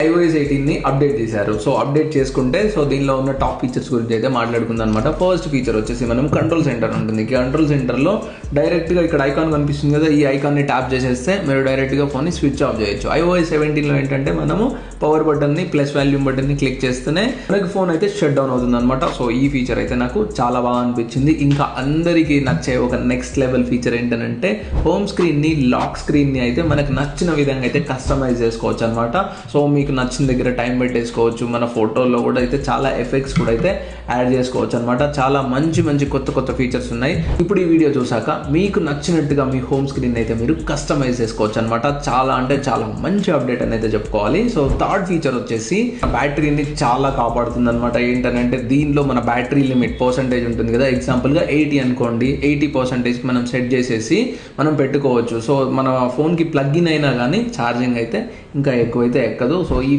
iOS 18 ని update చేశారు. So update చేసుకుంటే సో దీనిలో ఉన్న టాప్ ఫీచర్స్ గురించి అయితే మాట్లాడుకుందాం అనమాట. ఫస్ట్ ఫీచర్ వచ్చేసి మనం కంట్రోల్ సెంటర్ ఉంటుంది. కంట్రోల్ సెంటర్లో డైరెక్ట్గా ఇక్కడ ఐకాన్ కనిపిస్తుంది కదా, ఈ ఐకాన్ని ట్యాప్ చేసేస్తే మీరు డైరెక్ట్గా ఫోన్ని స్విచ్ ఆఫ్ చేయొచ్చు. iOS 17లో ఏంటంటే మనము పవర్ బటన్ని ప్లస్ వాల్యూమ్ బటన్ని క్లిక్ చేస్తేనే మనకి ఫోన్ అయితే షట్ డౌన్ అవుతుంది అనమాట. సో ఈ ఫీచర్ అయితే నాకు చాలా బాగా అనిపించింది. ఇంకా అందరికీ నచ్చే ఒక నెక్స్ట్ లెవెల్ ఫీచర్ ఏంటంటే హోమ్ స్క్రీన్ని లాక్ స్క్రీన్ని అయితే మనకు నచ్చిన విధంగా అయితే కస్టమైజ్ చేసుకోవచ్చు అనమాట. సో మీకు నచ్చిన దగ్గర టైం పెట్టేసుకోవచ్చు. మన ఫోటోల్లో కూడా అయితే చాలా ఎఫెక్ట్స్ కూడా అయితే యాడ్ చేసుకోవచ్చు అనమాట. చాలా మంచి మంచి కొత్త ఫీచర్స్ ఉన్నాయి. ఇప్పుడు ఈ వీడియో చూసాక మీకు నచ్చినట్టుగా మీ హోమ్ స్క్రీన్ అయితే మీరు కస్టమైజ్ చేసుకోవచ్చు అనమాట. చాలా అంటే చాలా మంచి అప్డేట్ అని అయితే చెప్పుకోవాలి. సో థర్డ్ ఫీచర్ వచ్చేసి బ్యాటరీని చాలా కాపాడుతుంది అనమాట. ఏంటంటే దీనిలో మన బ్యాటరీ లిమిట్ పర్సంటేజ్ ఉంటుంది కదా, ఎగ్జాంపుల్గా 80 అనుకోండి, 80% మనం సెట్ చేసేసి మనం పెట్టుకోవచ్చు. సో మన ఫోన్కి ప్లగ్ ఇన్ అయినా కానీ ఛార్జింగ్ అయితే ఇంకా ఎక్కువైతే ఎక్కదు. సో ఈ